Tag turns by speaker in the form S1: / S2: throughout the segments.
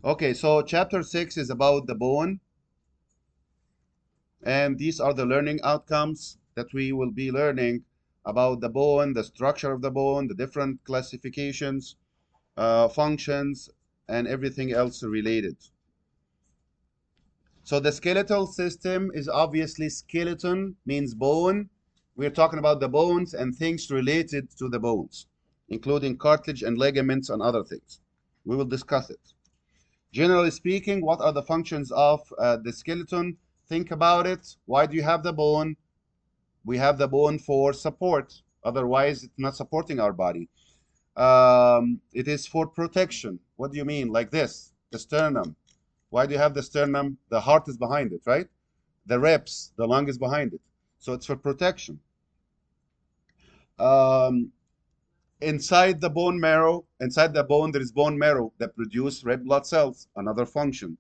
S1: Okay, so chapter 6 is about the bone, and these are the learning outcomes that we will be learning about the bone, the structure of the bone, the different classifications, functions, and everything else related. So the skeletal system is obviously skeleton, means bone. We're talking about the bones and things related to the bones, including cartilage and ligaments and other things. We will discuss it. Generally speaking, what are the functions of the skeleton? Think about it. Why do you have the bone? We have the bone for support. Otherwise, it's not supporting our body. It is for protection. What do you mean? Like this, the sternum. Why do you have the sternum? The heart is behind it, right? The ribs, the lung is behind it. So it's for protection. Um, inside the bone marrow, inside the bone, there is bone marrow that produce red blood cells, another function.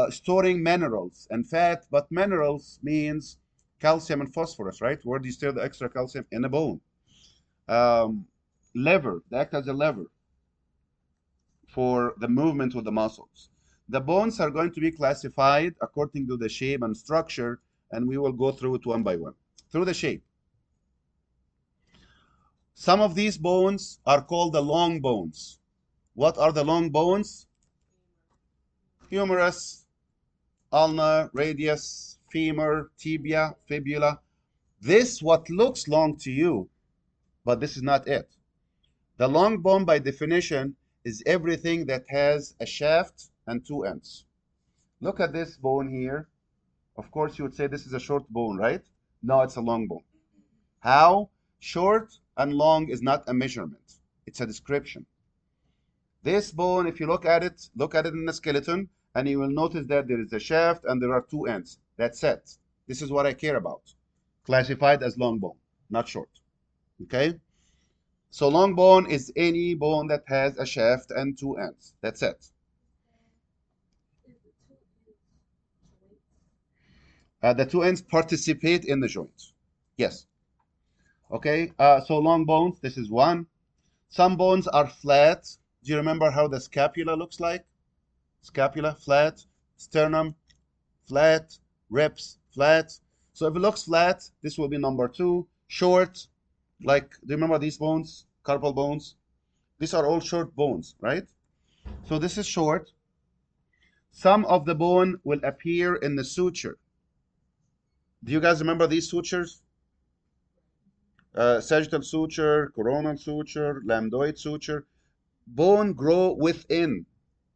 S1: Storing minerals and fat, but minerals means calcium and phosphorus, right? Where do you store the extra calcium? In the bone. Lever, they act as a lever for the movement of the muscles. The bones are going to be classified according to the shape and structure, and we will go through it one by one. Through the shape. Some of these bones are called the long bones. What are the long bones? Humerus, ulna, radius, femur, tibia, fibula. This what looks long to you, but this is not it. The long bone by definition is everything that has a shaft and two ends. Look at this bone here. Of course, you would say this is a short bone, right? No, it's a long bone. How? Short and long is not a measurement. It's a description. This bone, if you look at it in the skeleton, and you will notice that there is a shaft and there are two ends. That's it. This is what I care about. Classified as long bone, not short. Okay? So long bone is any bone that has a shaft and two ends. That's it. The two ends participate in the joint. Yes. Okay. So long bones, this is one. Some bones are flat. Do you remember how the scapula looks like? Scapula, flat. Sternum, flat. Ribs, flat. So if it looks flat, this will be number two. Short, like, do you remember these bones? Carpal bones. These are all short bones, right? So this is short. Some of the bone will appear in the suture. Do you guys remember these sutures? Sagittal suture, coronal suture, lambdoid suture. Bone grow within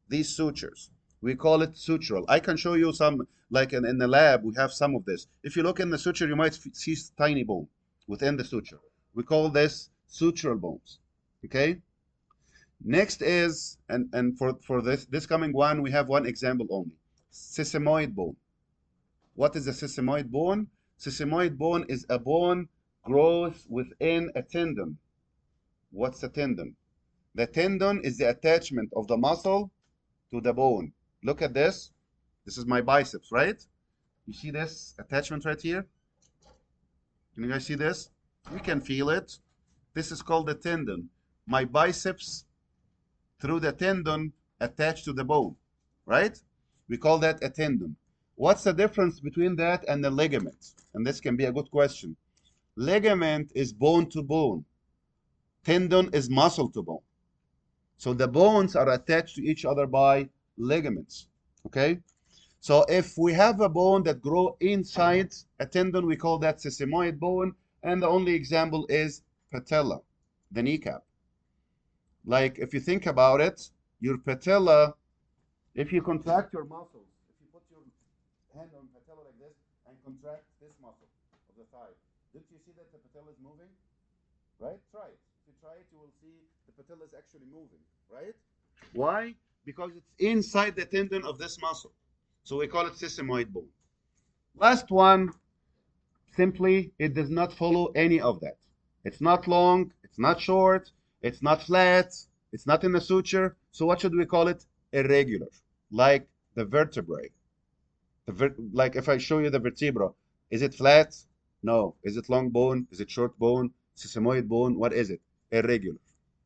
S1: these sutures. We call it sutural. I can show you some, like in the lab, we have some of this. If you look in the suture, you might see tiny bone within the suture. We call this sutural bones. Okay? Next is, and for this coming one, we have one example only. Sesamoid bone. What is a sesamoid bone? Sesamoid bone is a bone grows within a tendon. What's a tendon? The tendon is the attachment of the muscle to the bone. Look at this. This is my biceps, right? You see this attachment right here? Can you guys see this? You can feel it. This is called the tendon. My biceps through the tendon attached to the bone, right? We call that a tendon. What's the difference between that and the ligament? And this can be a good question. Ligament is bone to bone. Tendon is muscle to bone. So the bones are attached to each other by ligaments. Okay? So if we have a bone that grow inside a tendon, we call that sesamoid bone. And the only example is patella, the kneecap. Like if you think about it, your patella, if you contract your muscles, if you put your hand on patella like this and contract this muscle of the thigh, don't you see that the patella is moving? Right? Try it. If you try it, you will see the patella is actually moving, right? Why? Because it's inside the tendon of this muscle. So we call it sesamoid bone. Last one, simply, it does not follow any of that. It's not long, it's not short, it's not flat, it's not in the suture. So what should we call it? Irregular, like the vertebrae. Like if I show you the vertebra, is it flat? No. Is it long bone? Is it short bone? Sesamoid bone? What is it? Irregular.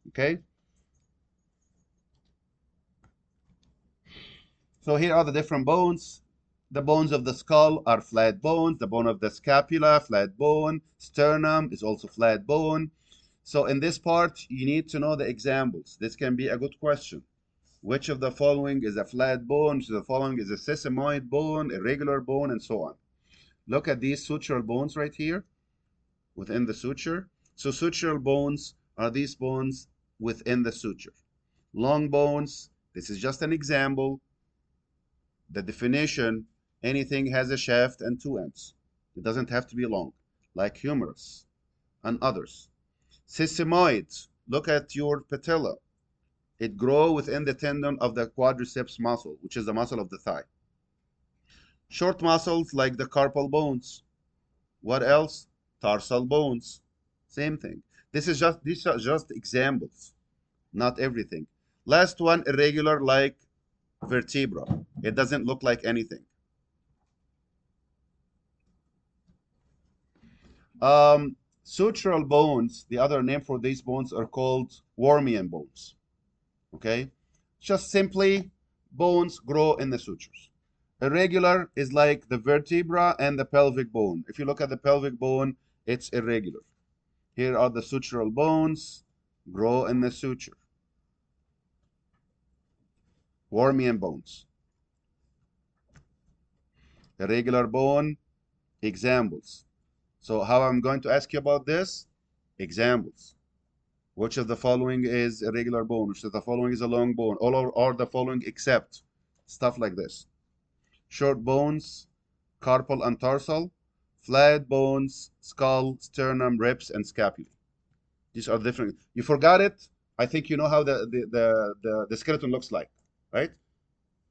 S1: Okay? So here are the different bones. The bones of the skull are flat bones. The bone of the scapula, flat bone. Sternum is also flat bone. So in this part, you need to know the examples. This can be a good question. Which of the following is a flat bone? Which of the following is a sesamoid bone, irregular bone, and so on? Look at these sutural bones right here within the suture. So sutural bones are these bones within the suture. Long bones, this is just an example. The definition, anything has a shaft and two ends. It doesn't have to be long, like humerus and others. Sesamoid, look at your patella. It grows within the tendon of the quadriceps muscle, which is the muscle of the thigh. Short muscles like the carpal bones. What else? Tarsal bones. Same thing. These are just examples, not everything. Last one, irregular like vertebra. It doesn't look like anything. Sutural bones, the other name for these bones are called Wormian bones. Okay? Just simply bones grow in the sutures. Irregular is like the vertebra and the pelvic bone. If you look at the pelvic bone, it's irregular. Here are the sutural bones, grow in the suture. Wormian bones. Irregular bone, examples. So how I'm going to ask you about this? Examples. Which of the following is a regular bone? Which of the following is a long bone? All are the following except stuff like this. Short bones, carpal and tarsal, flat bones, skull, sternum, ribs, and scapula. These are different. You forgot it. I think you know how the skeleton looks like, right?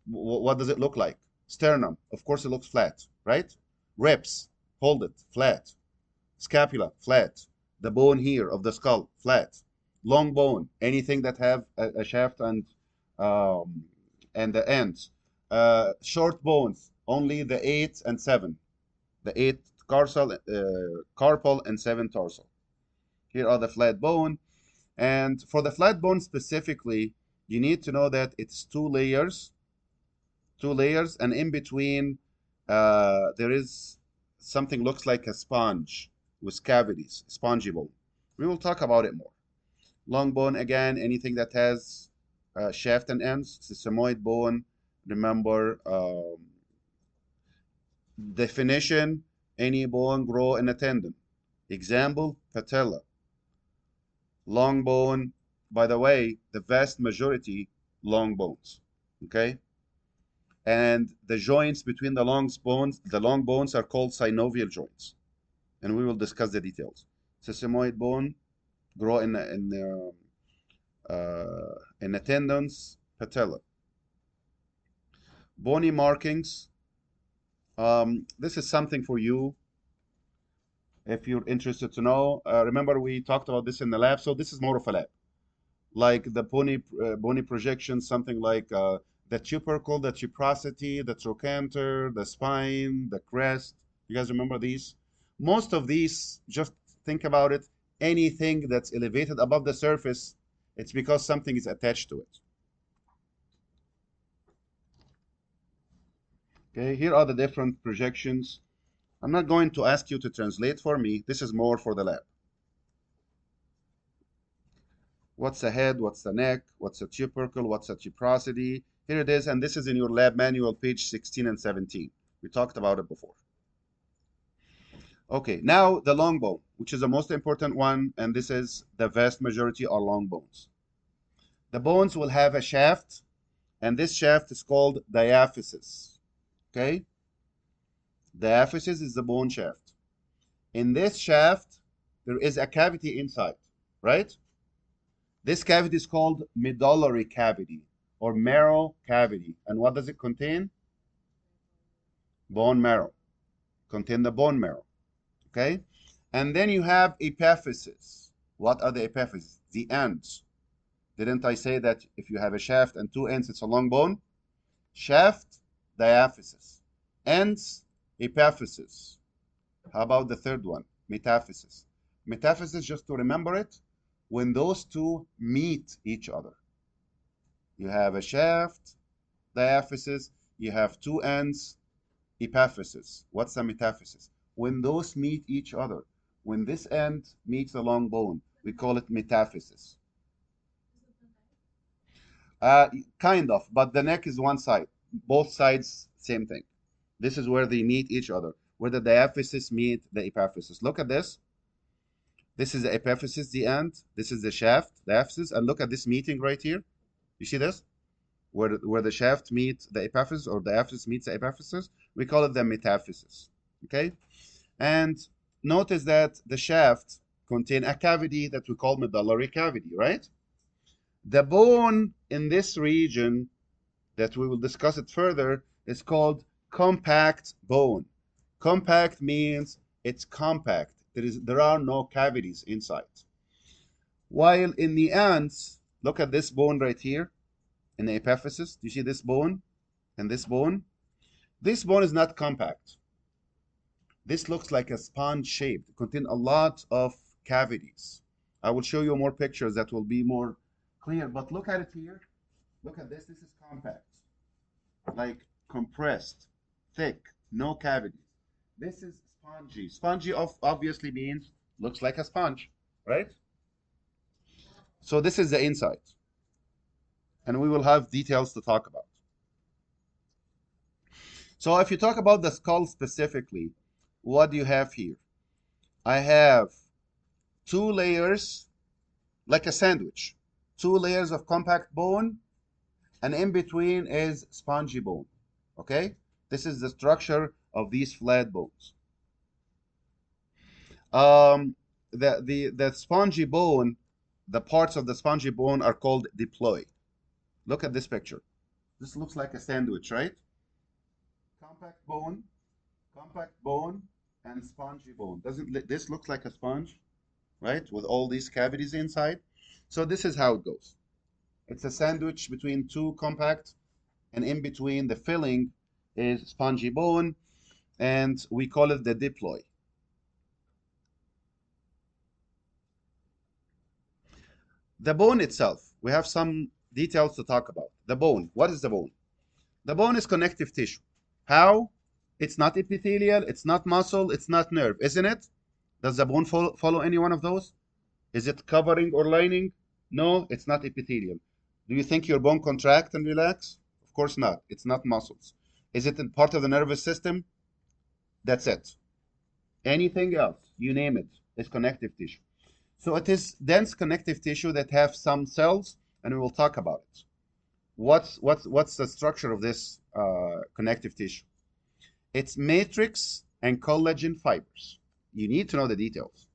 S1: What does it look like? Sternum, of course, it looks flat, right? Ribs, hold it, flat. Scapula, flat. The bone here of the skull, flat. Long bone, anything that have a shaft um, and the ends. Short bones, only the 8 and 7. The 8 carpal and 7 tarsal. Here are the flat bone. And for the flat bone specifically, you need to know that it's two layers, and in between there is something looks like a sponge with cavities, spongy bone. We will talk about it more. Long bone, again, anything that has shaft and ends, sesamoid bone. Remember, definition, any bone grow in a tendon. Example, patella. Long bone, by the way, the vast majority, long bones. Okay? And the joints between the long bones are called synovial joints. And we will discuss the details. Sesamoid bone grow in the tendons, patella. Bony markings. This is something for you if you're interested to know. Remember, we talked about this in the lab, so this is more of a lab. Like the bony projection, something like the tubercle, the tuberosity, the trochanter, the spine, the crest. You guys remember these? Most of these, just think about it, anything that's elevated above the surface, it's because something is attached to it. Okay, here are the different projections. I'm not going to ask you to translate for me. This is more for the lab. What's the head? What's the neck? What's a tubercle? What's a tuberosity? Here it is, and this is in your lab manual, page 16 and 17. We talked about it before. Okay, now the long bone, which is the most important one, and this is the vast majority are long bones. The bones will have a shaft, and this shaft is called diaphysis. Okay? Diaphysis is the bone shaft. In this shaft, there is a cavity inside, right? This cavity is called medullary cavity or marrow cavity. And what does it contain? Bone marrow. Contain the bone marrow. Okay? And then you have epiphyses. What are the epiphyses? The ends. Didn't I say that if you have a shaft and two ends, it's a long bone? Shaft, diaphysis. Ends, epiphysis. How about the third one? Metaphysis. Metaphysis, just to remember it, when those two meet each other. You have a shaft, diaphysis, you have two ends, epiphysis. What's a metaphysis? When those meet each other, when this end meets the long bone, we call it metaphysis. Uh, kind of, but the neck is one side. Both sides, same thing. This is where they meet each other, where the diaphysis meet the epiphysis. Look at this. This is the epiphysis, the end. This is the shaft, diaphysis. And look at this meeting right here. You see this? Where the shaft meets the epiphysis or the diaphysis meets the epiphysis. We call it the metaphysis. Okay? And notice that the shaft contain a cavity that we call medullary cavity, right? The bone in this region that we will discuss it further is called compact bone. Compact means it's compact. There are no cavities inside. While in the ants, look at this bone right here in the epiphysis. Do you see this bone and this bone? This bone is not compact. This looks like a sponge shape. It contains a lot of cavities. I will show you more pictures that will be more clear, but look at it here. Look at this. This is compact, like compressed, thick, no cavities. This is spongy. Spongy obviously means looks like a sponge, right? So this is the inside, and we will have details to talk about. So if you talk about the skull specifically, what do you have here? I have two layers, like a sandwich, two layers of compact bone, and in between is spongy bone. Okay? This is the structure of these flat bones. The spongy bone, the parts of the spongy bone are called diploi. Look at this picture. This looks like a sandwich, right? Compact bone, compact bone, and spongy bone. Doesn't this look like a sponge, right? With all these cavities inside. So this is how it goes. It's a sandwich between two compact, and in between the filling is spongy bone, and we call it the diploi. The bone itself, we have some details to talk about. The bone, what is the bone? The bone is connective tissue. How? It's not epithelial, it's not muscle, it's not nerve, isn't it? Does the bone follow any one of those? Is it covering or lining? No, it's not epithelial. Do you think your bone contract and relax? Of course not. It's not muscles. Is it part of the nervous system? That's it. Anything else, you name it, is connective tissue. So it is dense connective tissue that have some cells, and we will talk about it. What's the structure of this connective tissue? It's matrix and collagen fibers. You need to know the details.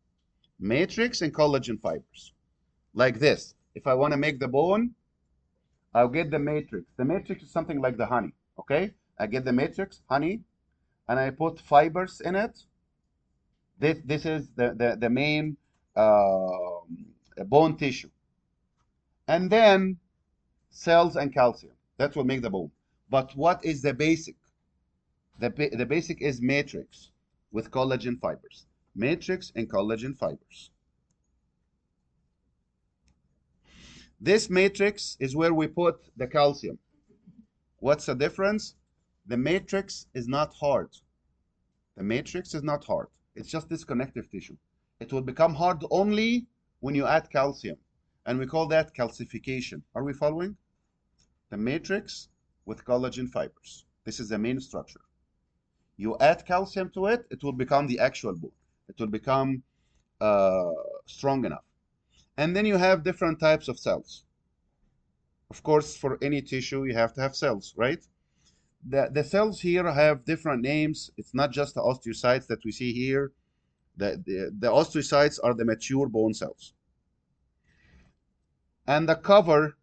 S1: Matrix and collagen fibers. Like this. If I want to make the bone, I'll get the matrix. The matrix is something like the honey, okay? I get the matrix, honey, and I put fibers in it. This is the main bone tissue. And then cells and calcium. That will make the bone. But what is the basic? The basic is matrix with collagen fibers. Matrix and collagen fibers. This matrix is where we put the calcium. What's the difference? The matrix is not hard. The matrix is not hard. It's just this connective tissue. It will become hard only when you add calcium. And we call that calcification. Are we following? The matrix with collagen fibers. This is the main structure. You add calcium to it, it will become the actual bone. It will become strong enough. And then you have different types of cells. Of course, for any tissue, you have to have cells, right? The cells here have different names. It's not just the osteocytes that we see here. The osteocytes are the mature bone cells. And the cover,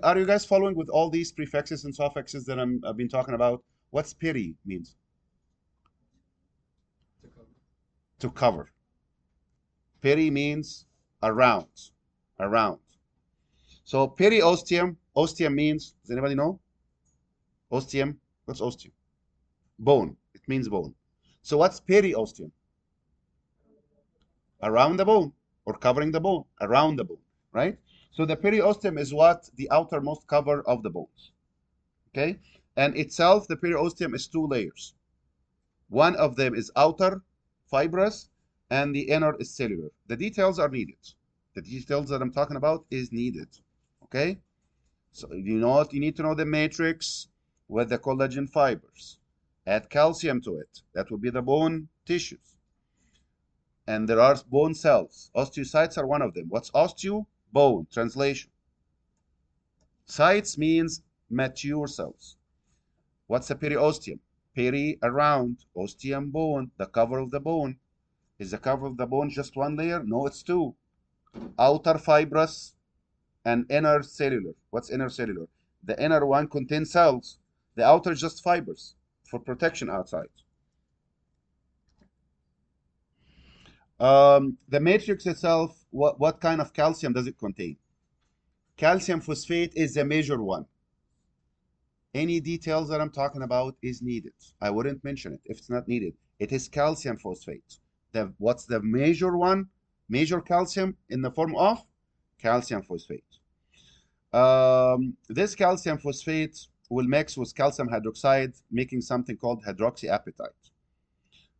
S1: are you guys following with all these prefixes and suffixes that I've been talking about? What's peri means? To cover. Peri means around, around. So periosteum, osteum means, does anybody know? Osteum, what's osteum? Bone, it means bone. So what's periosteum? Around the bone, or covering the bone, around the bone, right? So the periosteum is what? The outermost cover of the bones, okay? And itself, the periosteum is two layers. One of them is outer, fibrous, and the inner is cellular. The details are needed. The details that I'm talking about is needed. Okay? So you know what? You need to know the matrix with the collagen fibers. Add calcium to it. That will be the bone tissues. And there are bone cells. Osteocytes are one of them. What's osteo? Bone. Translation. Cytes means mature cells. What's a periosteum? Peri, around. Osteum, bone. The cover of the bone. Is the cover of the bone just one layer? No, it's two. Outer fibrous and inner cellular. What's inner cellular? The inner one contains cells. The outer is just fibers for protection outside. The matrix itself, what kind of calcium does it contain? Calcium phosphate is the major one. Any details that I'm talking about is needed. I wouldn't mention it if it's not needed. It is calcium phosphate. What's the major one? Major calcium in the form of calcium phosphate. This calcium phosphate will mix with calcium hydroxide, making something called hydroxyapatite.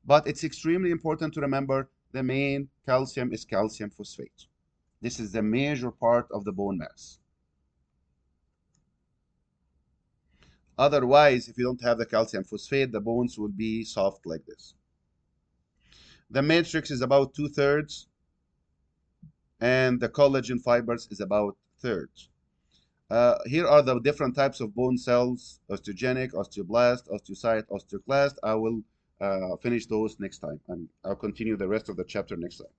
S1: But it's extremely important to remember the main calcium is calcium phosphate. This is the major part of the bone mass. Otherwise, if you don't have the calcium phosphate, the bones will be soft like this. The matrix is about 2/3, and the collagen fibers is about 1/3. Here are the different types of bone cells: osteogenic, osteoblast, osteocyte, osteoclast. I will finish those next time, and I'll continue the rest of the chapter next time.